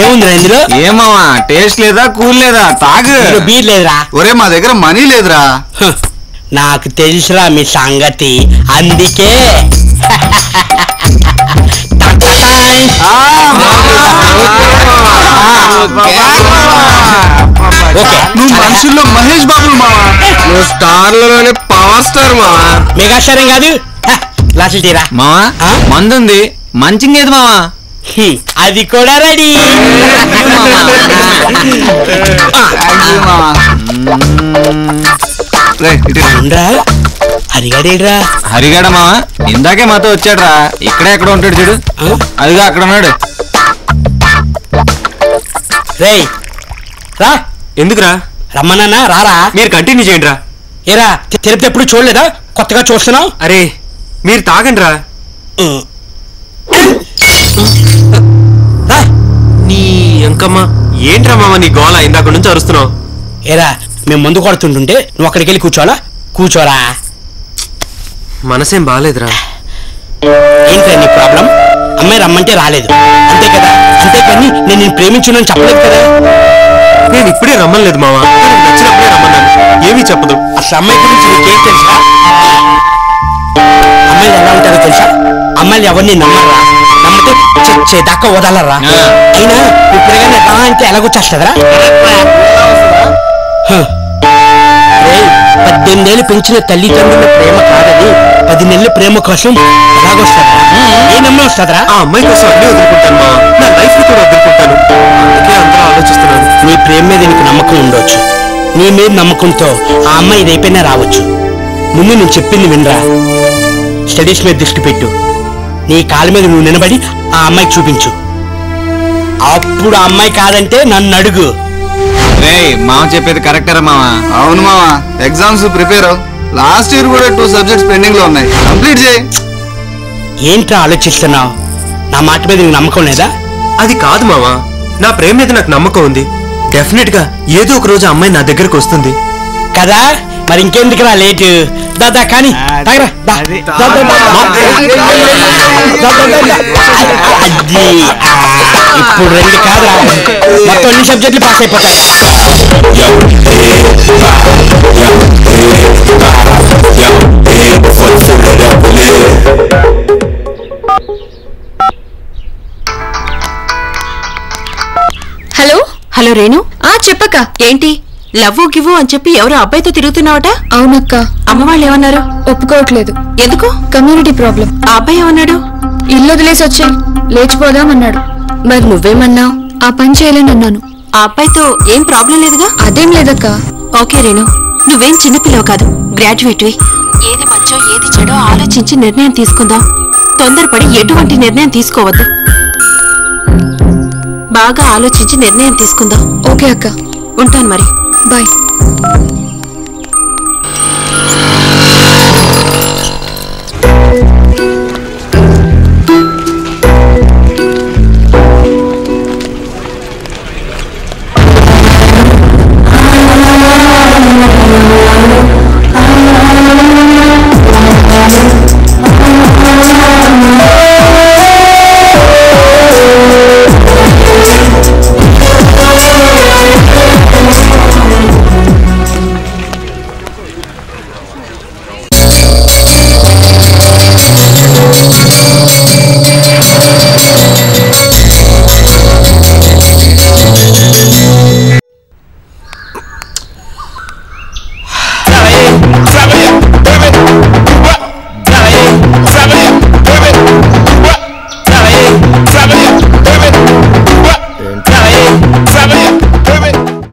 ఏముందిరా ఇందులో? ఏమావా టేస్ట్ లేదా కూల్ లేదా తాగు. బీర్ లేదురా. ఒరే మా దగ్గర మనీ లేదురా. నాకు తెలుసురా మీ సంగతి, అందుకే నువ్వు మనుషుల్లో మహేష్ బాబు మావా, నువ్వు స్టార్ లోనే పవర్ స్టార్ మావా. మెగాస్టార్ కాదు. గ్లాసులు తీరా మావా. మందుంది, మంచిది మావా. అది కూడా రెడీ. హరిగాడేడ్రా? హరిగాడ మావా ఇందాకే మాతో వచ్చాడ్రా. ఇక్కడే ఎక్కడ ఉంటాడు చూడు, అదిగా అక్కడ ఉన్నాడు. రేయ్ రా. ఎందుకురా? రమ్మన్నా రారా. మీరు కంటిన్యూ చేయండి రా. ఏరా తిరుపతి ఎప్పుడు చూడలేదా? కొత్తగా చూస్తున్నావు? అరే మీరు తాగండి రా. నీ అంకమ్మ ఏంట్రా మామ నీ గోళ? ఇందాక నుంచి అరుస్తున్నావు. ఏరా మేము ముందు కొడుతుంటుంటే నువ్వు అక్కడికి వెళ్ళి కూర్చోవాలా? కూర్చోరా. మనసేం బాగాలేదురా. ఏంట్రా నీ ప్రాబ్లం? అమ్మాయి రమ్మంటే రాలేదు అంతే కదా, అంతేకాని నేను నేను ప్రేమించున్నాను చెప్పలేదు కదా. నేను ఇప్పుడే రమ్మలేదు మావా, నచ్చినప్పుడే రమ్మన్నాను. ఏమీ చెప్పదు. అసలు అమ్మాయి గురించి నీకేం తెలుసా? అమ్మాయిలు ఎలా ఉంటారో తెలుసా? అమ్మాయిలు ఎవరిని నమ్మరా, నమ్మితే చేదాకా వదలరా. అయినా ఇప్పుడు రా అంటే ఎలాగొచ్చేస్తుందిరా? 18 ఏళ్ళు పెంచిన తల్లిదండ్రుల ప్రేమ కాదని 10 నెలల ప్రేమ కోసం ఎలాగొస్తుందా? ఏ నమ్మ వస్తుందిరా? ఆ అమ్మాయి కోసం అన్నీ వదులుకుంటాను మావా, నా లైఫ్ ని కూడా వదులుకుంటాను. అందుకే అందరూ ఆలోచిస్తున్నాను. నీ ప్రేమ మీద నీకు నమ్మకం ఉండొచ్చు, నీ మీద నమ్మకంతో ఆ అమ్మాయి రేపైనా రావచ్చు. ముందు నేను చెప్పింది వినరా. స్టడీస్ మీద దృష్టి పెట్టు. నీ కాళ్ళ మీద నువ్వు నిలబడి ఆ అమ్మాయికి చూపించు. అప్పుడు ఆ అమ్మాయి కాదంటే నన్ను అడుగు. మామ చెప్పేది కరెక్టరా మావా? అవును మావా, ఎగ్జామ్స్ ప్రిపేర్ అవు. లాస్ట్ ఇయర్ కూడా 2 సబ్జెక్ట్స్ పెండింగ్ లో ఉన్నాయి, కంప్లీట్ చేయి. ఏంట్రా ఆలోచిస్తున్నావు? నా మాట మీద నీకు నమ్మకం లేదా? అది కాదు మావా, నా ప్రేమ మీద నాకు నమ్మకం ఉంది. డెఫినెట్ గా ఏదో ఒక రోజు అమ్మాయి నా దగ్గరకు వస్తుంది కదా. మరి ఇంకెందుకురా లేటు? దాదా కానీ ఇప్పుడు 2 కాదురా, మొత్తం 2 సబ్జెక్టులు పాస్ అయిపోతాయి. Hello hello Renu. చెప్పక్క. ఏంటి లవ్వు గివ్వు అని చెప్పి ఎవరో అబ్బాయితో తిరుగుతున్నావట? అవునక్క. అమ్మ వాళ్ళు ఏమన్నారు? ఒప్పుకోవట్లేదు. ఎందుకు? Community problem. ఆ అబ్బాయి ఏమన్నాడు? ఇల్లు వదిలేసి వచ్చే లేచిపోదామన్నాడు. మరి నువ్వేమన్నావు? ఆ పని చేయలేనన్నాను. ఆ అబ్బాయితో ఏం ప్రాబ్లం లేదుగా? అదేం లేదక్క. ఓకే రేణు, నువ్వేం చిన్నపిల్లవు కాదు, గ్రాడ్యుయేట్వి. ఏది మంచో ఏది చెడో ఆలోచించి నిర్ణయం తీసుకుందాం. తొందరపడి ఎటువంటి నిర్ణయం తీసుకోవద్దు. బాగా ఆలోచించి నిర్ణయం తీసుకుందాం. ఓకే అక్క, ఉంటాను మరి. బాయ్.